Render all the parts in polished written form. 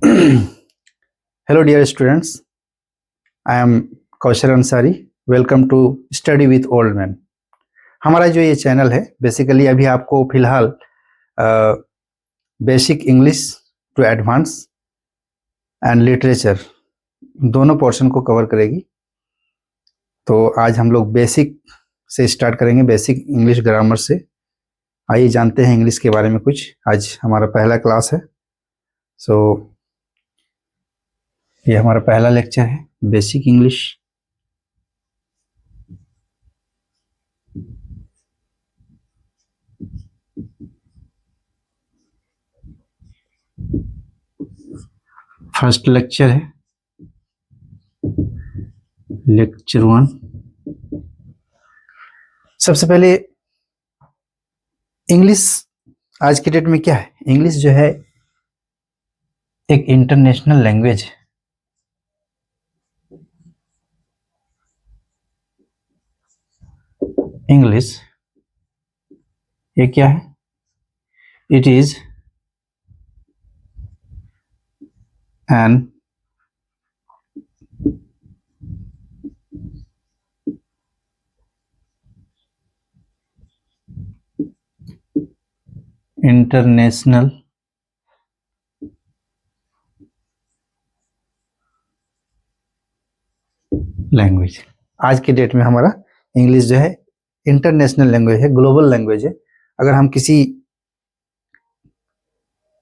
Hello dear students, I am Kaushal Ansari. Welcome to study with old man. हमारा जो ये channel है बेसिकली अभी आपको फिलहाल basic English to advance and literature दोनों पोर्शन को कवर करेगी. तो आज हम लोग बेसिक से स्टार्ट करेंगे, बेसिक इंग्लिश ग्रामर से. आइए जानते हैं इंग्लिश के बारे में कुछ. आज हमारा पहला क्लास है. ये हमारा पहला लेक्चर है, बेसिक इंग्लिश. फर्स्ट लेक्चर है, लेक्चर 1. सबसे पहले इंग्लिश आज के डेट में क्या है? इंग्लिश जो है एक इंटरनेशनल लैंग्वेज है. इंग्लिश ये क्या है? It is an international language. आज के डेट में हमारा इंग्लिश जो है इंटरनेशनल लैंग्वेज है, ग्लोबल लैंग्वेज है. अगर हम किसी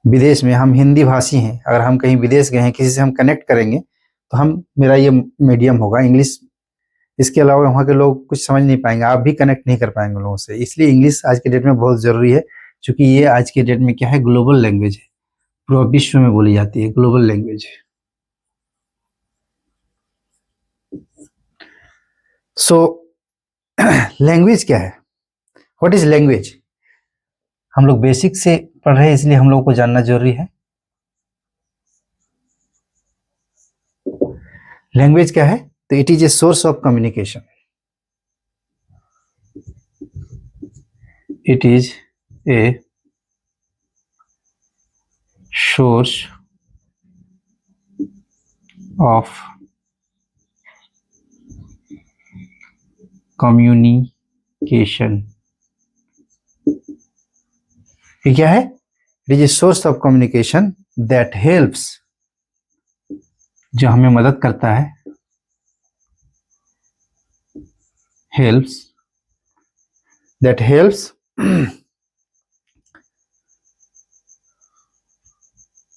विदेश में, हम हिंदी भाषी हैं, अगर हम कहीं विदेश गए हैं, किसी से हम कनेक्ट करेंगे तो मेरा ये मीडियम होगा इंग्लिश. इसके अलावा वहाँ के लोग कुछ समझ नहीं पाएंगे, आप भी कनेक्ट नहीं कर पाएंगे लोगों से. इसलिए इंग्लिश आज के डेट में बहुत ज़रूरी है, क्योंकि ये आज के डेट में क्या है? ग्लोबल लैंग्वेज है, पूरा विश्व में बोली जाती है, ग्लोबल लैंग्वेज है. लैंग्वेज क्या है? What is language? हम लोग बेसिक से पढ़ रहे हैं, इसलिए हम लोग को जानना जरूरी है. लैंग्वेज क्या है? तो it is a source of communication. It is a source of communication. ये क्या है? It is a source of communication that helps, जो हमें मदद करता है, helps, that helps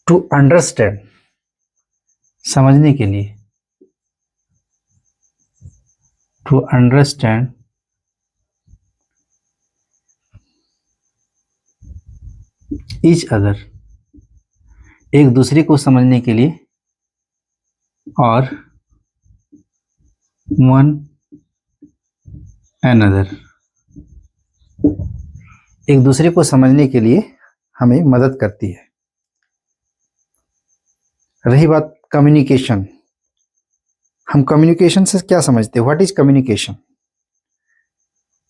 to understand, समझने के लिए, टू अंडरस्टैंड ईच अदर, एक दूसरे को समझने के लिए, और वन अनदर, एक दूसरे को समझने के लिए हमें मदद करती है. रही बात कम्युनिकेशन, हम कम्युनिकेशन से क्या समझते हैं? What is communication?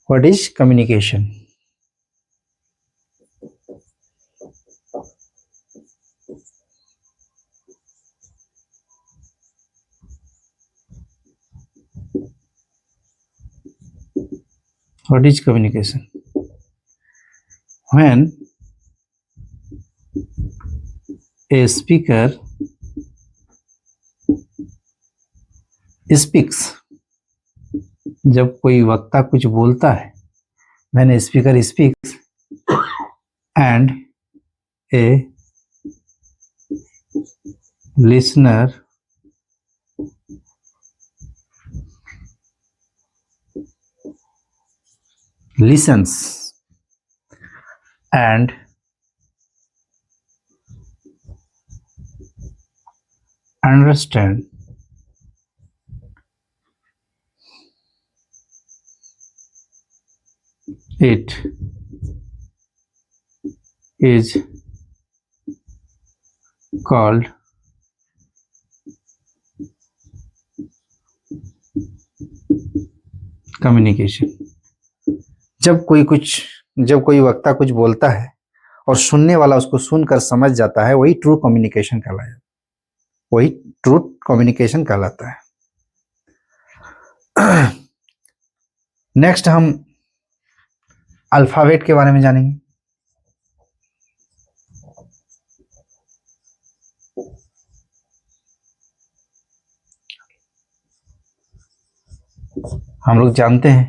What is communication? What is communication? When a speaker speaks, जब कोई वक्ता कुछ बोलता है, when a speaker speaks and a listener listens and understand, it is called communication. जब कोई वक्ता कुछ बोलता है और सुनने वाला उसको सुनकर समझ जाता है, वही ट्रू कम्युनिकेशन कहलाया. वही ट्रूथ कम्युनिकेशन कहलाता है। नेक्स्ट हम अल्फाबेट के बारे में जानेंगे। हम लोग जानते हैं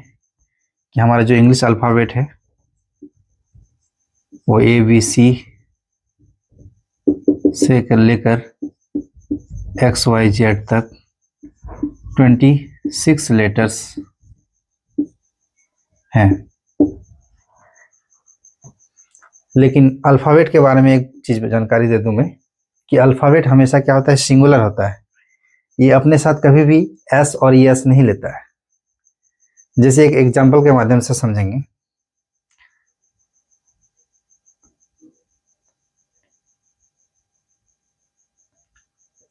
कि हमारा जो इंग्लिश अल्फाबेट है वो ABC से लेकर XYZ तक 26 लेटर्स हैं। लेकिन अल्फ़ाबेट के बारे में एक चीज़ जानकारी दे दूं मैं कि अल्फ़ाबेट हमेशा क्या होता है, सिंगुलर होता है। ये अपने साथ कभी भी S और ES नहीं लेता है। जैसे एक एग्जाम्पल के माध्यम से समझेंगे।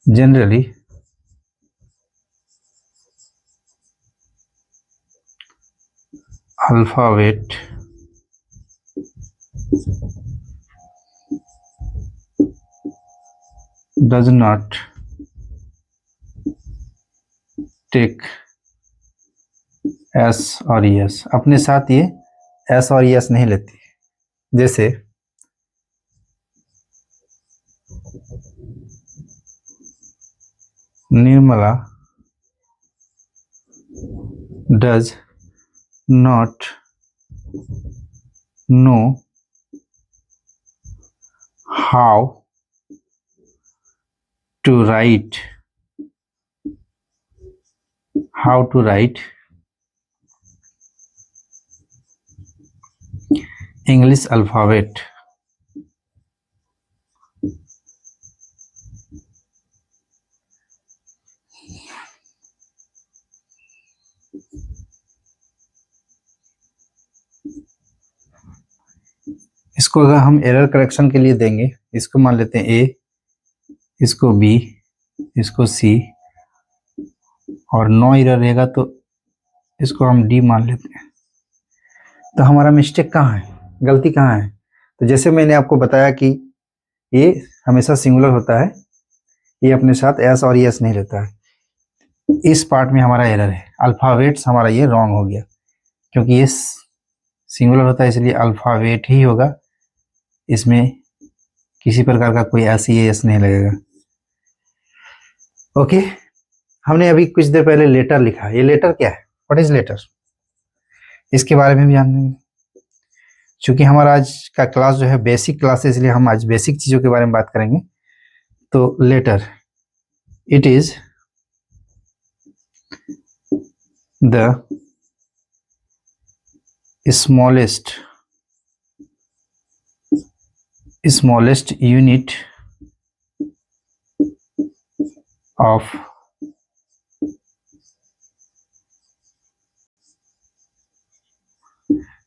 Generally alphabet does not take S और ES, अपने साथ ये S और ES नहीं लेती। जैसे Nirmala does not know how to write English alphabet। इसको अगर हम एरर करेक्शन के लिए देंगे, इसको मान लेते हैं A, इसको B, इसको C, और नो एरर रहेगा तो इसको हम D मान लेते हैं। तो हमारा मिस्टेक कहाँ है, गलती कहाँ है? तो जैसे मैंने आपको बताया कि ये हमेशा सिंगुलर होता है, ये अपने साथ S और ES नहीं लेता है। इस पार्ट में हमारा एरर है, अल्फ़ाबेट्स हमारा ये रॉन्ग हो गया, क्योंकि ये सिंगुलर होता है इसलिए अल्फ़ाबेट ही होगा, इसमें किसी प्रकार का कोई S नहीं लगेगा। ओके, हमने अभी कुछ देर पहले लेटर लिखा। ये लेटर क्या है, व्हाट इज लेटर, इसके बारे में भी जानेंगे। चूंकि हमारा आज का क्लास जो है बेसिक क्लास है, इसलिए हम आज बेसिक चीज़ों के बारे में बात करेंगे। तो letter, it is the smallest unit of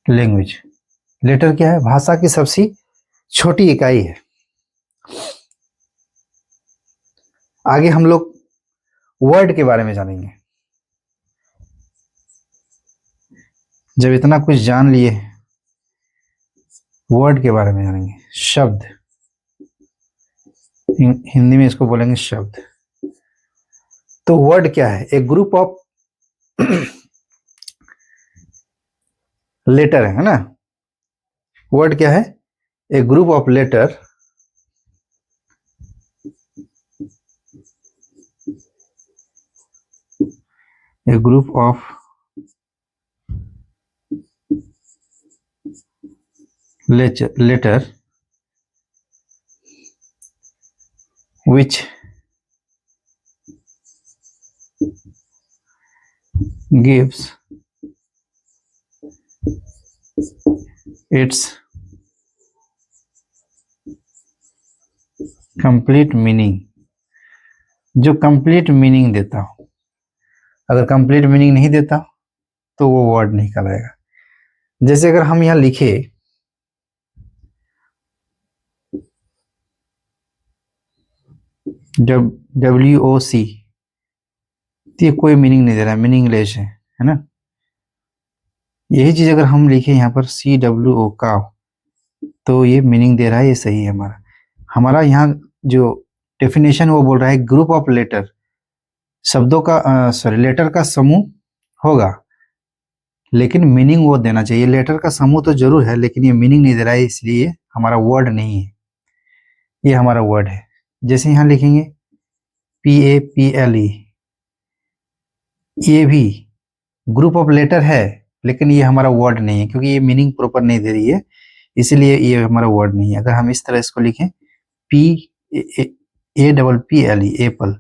language. Letter क्या है, भाषा की सबसे छोटी इकाई है। आगे हम लोग वर्ड के बारे में जानेंगे। जब इतना कुछ जान लिए, वर्ड के बारे में जानेंगे। शब्द, हिंदी में इसको बोलेंगे शब्द। तो वर्ड क्या है, एक ग्रुप ऑफ लेटर है ना। वर्ड क्या है, a group of letter a group of letter which gives its complete meaning, जो कंप्लीट मीनिंग देता हो। अगर कंप्लीट मीनिंग नहीं देता तो वो वर्ड नहीं कहलाएगा। जैसे अगर हम यहाँ लिखे WOC, तो ये कोई मीनिंग नहीं दे रहा है, मीनिंगलेस है ना। यही चीज अगर हम लिखे यहाँ पर CWO का, तो ये मीनिंग दे रहा है, ये सही है। हमारा यहाँ जो डेफिनेशन वो बोल रहा है ग्रुप ऑफ लेटर, शब्दों का लेटर का समूह होगा, लेकिन मीनिंग वो देना चाहिए। लेटर का समूह तो जरूर है, लेकिन ये मीनिंग नहीं दे रहा है, इसलिए हमारा वर्ड नहीं है, ये हमारा वर्ड है। जैसे यहाँ लिखेंगे PAPLE, ये भी ग्रुप ऑफ लेटर है, लेकिन ये हमारा वर्ड नहीं है, क्योंकि ये मीनिंग प्रॉपर नहीं दे रही है, इसलिए ये हमारा वर्ड नहीं है। अगर हम इस तरह इसको लिखें PAPPLE, एप्पल,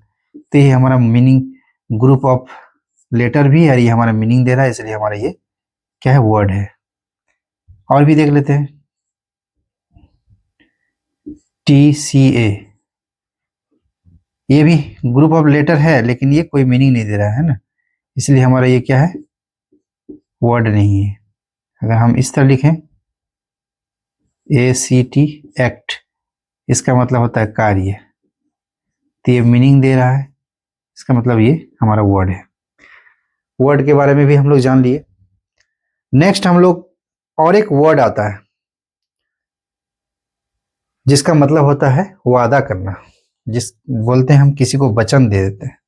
तो ये हमारा मीनिंग ग्रुप ऑफ लेटर भी है, और ये हमारा मीनिंग दे रहा है, इसलिए हमारा ये क्या है, वर्ड है। और भी देख लेते हैं, TCA, ये भी ग्रुप ऑफ लेटर है, लेकिन ये कोई मीनिंग नहीं दे रहा है ना, इसलिए हमारा ये क्या है, वर्ड नहीं है। अगर हम इस तरह लिखें ACT, एक्ट, इसका मतलब होता है कार्य, तो ये मीनिंग दे रहा है, इसका मतलब ये हमारा वर्ड है। वर्ड के बारे में भी हम लोग जान लिए। नेक्स्ट हम लोग और एक वर्ड आता है जिसका मतलब होता है वादा करना, जिस बोलते हैं हम किसी को वचन दे देते हैं,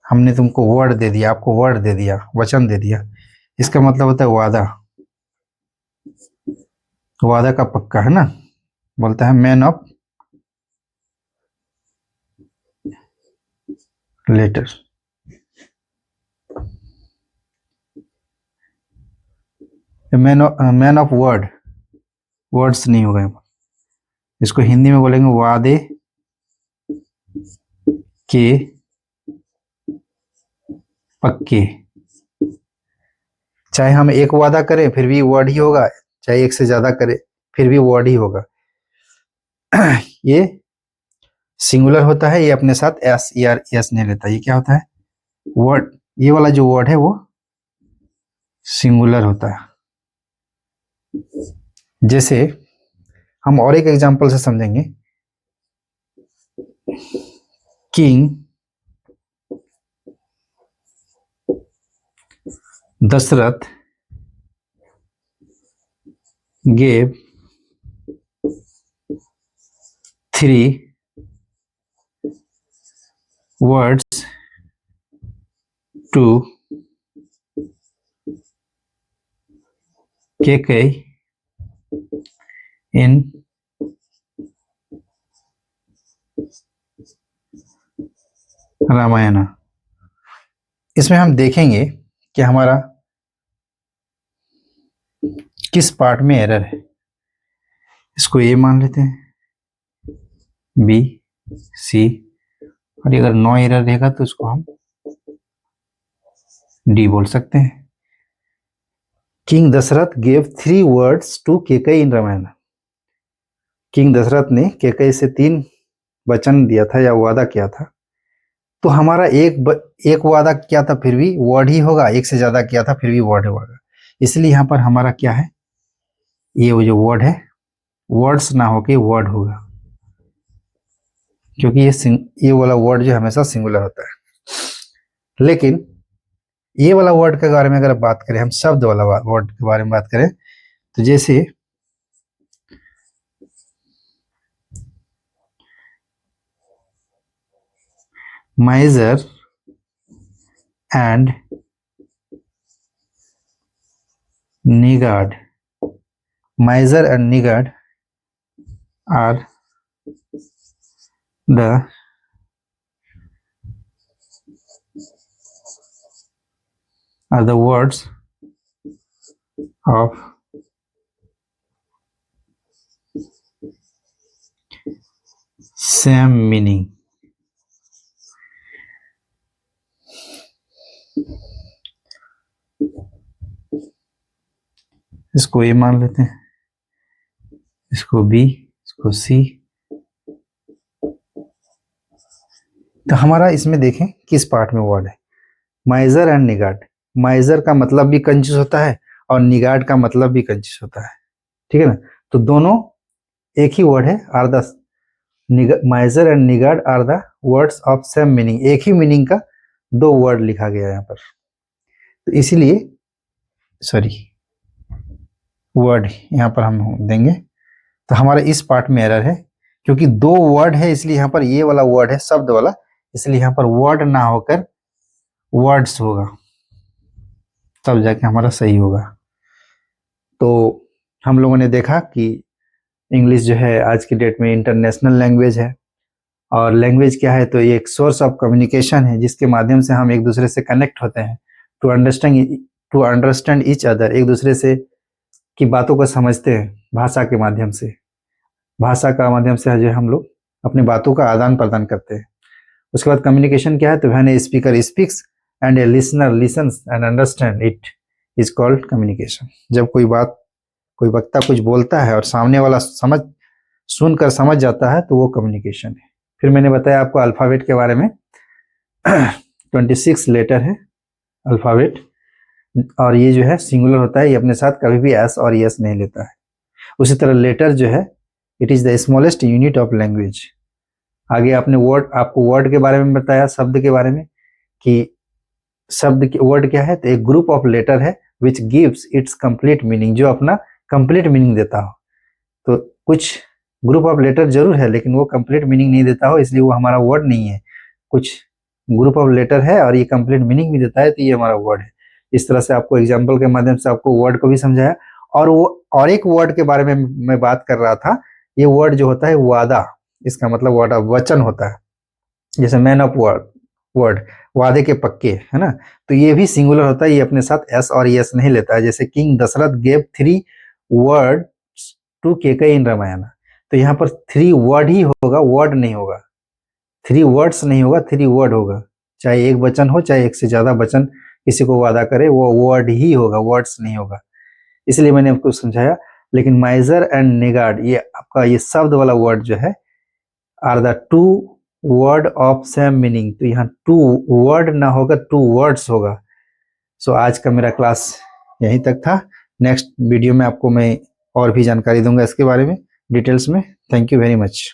हमने तुमको वर्ड दे दिया, आपको वर्ड दे दिया, वचन दे दिया, इसका मतलब होता है वादा, वादा का पक्का, है ना, बोलता है man of letter. Man of word, words नहीं होगा, इसको हिंदी में बोलेंगे वादे के पक्के। चाहे हम एक वादा करें फिर भी वर्ड ही होगा, चाहे एक से ज्यादा करें फिर भी वर्ड ही होगा। ये सिंगुलर होता है, ये अपने साथ एस नहीं लेता, ये क्या होता है, वर्ड, ये वाला जो वर्ड है वो सिंगुलर होता है। जैसे हम और एक एग्जांपल से समझेंगे, king Dasharath gave 3 words to Kekai in Ramayan. इसमें हम देखेंगे कि हमारा किस पार्ट में एरर है। इसको ए मान लेते हैं, B, C, और अगर नो एरर रहेगा तो इसको हम D बोल सकते हैं। King Dasharath gave 3 words to Kaikeyi in Ramayan. King Dasharath ने केकई से 3 वचन दिया था या वादा किया था, तो हमारा एक वादा किया था फिर भी वर्ड ही होगा, एक से ज्यादा किया था फिर भी वर्ड होगा, इसलिए यहाँ पर हमारा क्या है, ये वो जो वर्ड है, वर्ड्स ना होके वर्ड होगा, क्योंकि ये वाला वर्ड जो हमेशा सिंगुलर होता है। लेकिन ये वाला वर्ड के बारे में अगर बात करें, हम शब्द वाला वर्ड के बारे में बात करें, तो जैसे measure and niggard, measure and niggard are the words of same meaning। इसको ए मान लेते हैं, इसको बी, इसको सी। तो हमारा इसमें देखें किस पार्ट में वर्ड है, माइजर एंड निगार्ड। माइजर का मतलब भी कंजूस होता है और निगार्ड का मतलब भी कंजूस होता है, ठीक है ना, तो दोनों एक ही वर्ड है। Are the miser and niggard are the words of same meaning, एक ही मीनिंग का 2 वर्ड लिखा गया है यहाँ पर, तो इसीलिए सॉरी वर्ड यहाँ पर हम देंगे। तो हमारे इस पार्ट में एरर है क्योंकि दो वर्ड है इसलिए यहाँ पर ये वाला वर्ड है शब्द वाला, इसलिए यहाँ पर वर्ड ना होकर वर्ड्स होगा, तब जाके हमारा सही होगा। तो हम लोगों ने देखा कि इंग्लिश जो है आज की डेट में इंटरनेशनल लैंग्वेज है, और लैंग्वेज क्या है, तो ये एक सोर्स ऑफ कम्युनिकेशन है जिसके माध्यम से हम एक दूसरे से कनेक्ट होते हैं, टू अंडरस्टैंड ईच अदर, एक दूसरे से की बातों को समझते हैं भाषा के माध्यम से। भाषा का माध्यम से जो हम लोग अपनी बातों का आदान प्रदान करते हैं। उसके बाद कम्युनिकेशन क्या है, तो when a speaker speaks and A listener lessons and understand it is called communication. जब कोई वक्ता कुछ बोलता है और सामने वाला सुनकर समझ जाता है तो वो कम्युनिकेशन है। फिर मैंने बताया आपको अल्फ़ाबेट के बारे में 26 लेटर है अल्फ़ाबेट, और ये जो है सिंगुलर होता है, ये अपने साथ कभी भी एस और यस नहीं लेता है। उसी तरह लेटर जो है it is the smallest unit of language. आगे आपको वर्ड के बारे में बताया, शब्द के बारे में, कि वर्ड क्या है, तो एक ग्रुप ऑफ लेटर है which gives it's complete meaning, जो अपना कंप्लीट मीनिंग देता हो। तो कुछ ग्रुप ऑफ लेटर जरूर है लेकिन वो कंप्लीट मीनिंग नहीं देता हो, इसलिए वो हमारा वर्ड नहीं है। कुछ ग्रुप ऑफ लेटर है और ये कंप्लीट मीनिंग भी देता है, तो ये हमारा वर्ड है। इस तरह से आपको एग्जाम्पल के माध्यम से आपको वर्ड को भी समझाया। और एक वर्ड के बारे में मैं बात कर रहा था, ये वर्ड जो होता है वादा, इसका मतलब वादा वचन होता है, जैसे मैन ऑफ वर्ड, वादे के पक्के, है ना। तो ये भी सिंगुलर होता है, ये अपने साथ एस और यस नहीं लेता है। जैसे king Dasharath gave 3 word to Kaikeyi in Ramayana, तो यहाँ पर 3 वर्ड ही होगा, वर्ड नहीं होगा, 3 वर्ड्स नहीं होगा, 3 वर्ड होगा। चाहे एक वचन हो, चाहे एक से ज्यादा वचन किसी को वादा करे, वो वर्ड ही होगा, वर्ड्स नहीं होगा। इसलिए मैंने आपको समझाया। लेकिन माइजर एंड निगार्ड, ये आपका ये शब्द वाला वर्ड जो है, are the 2 word of same meaning, तो यहाँ 2 वर्ड ना होगा, 2 वर्ड्स होगा। सो आज का मेरा क्लास यहीं तक था। नेक्स्ट वीडियो में आपको मैं और भी जानकारी दूंगा इसके बारे में डिटेल्स में। Thank you very much.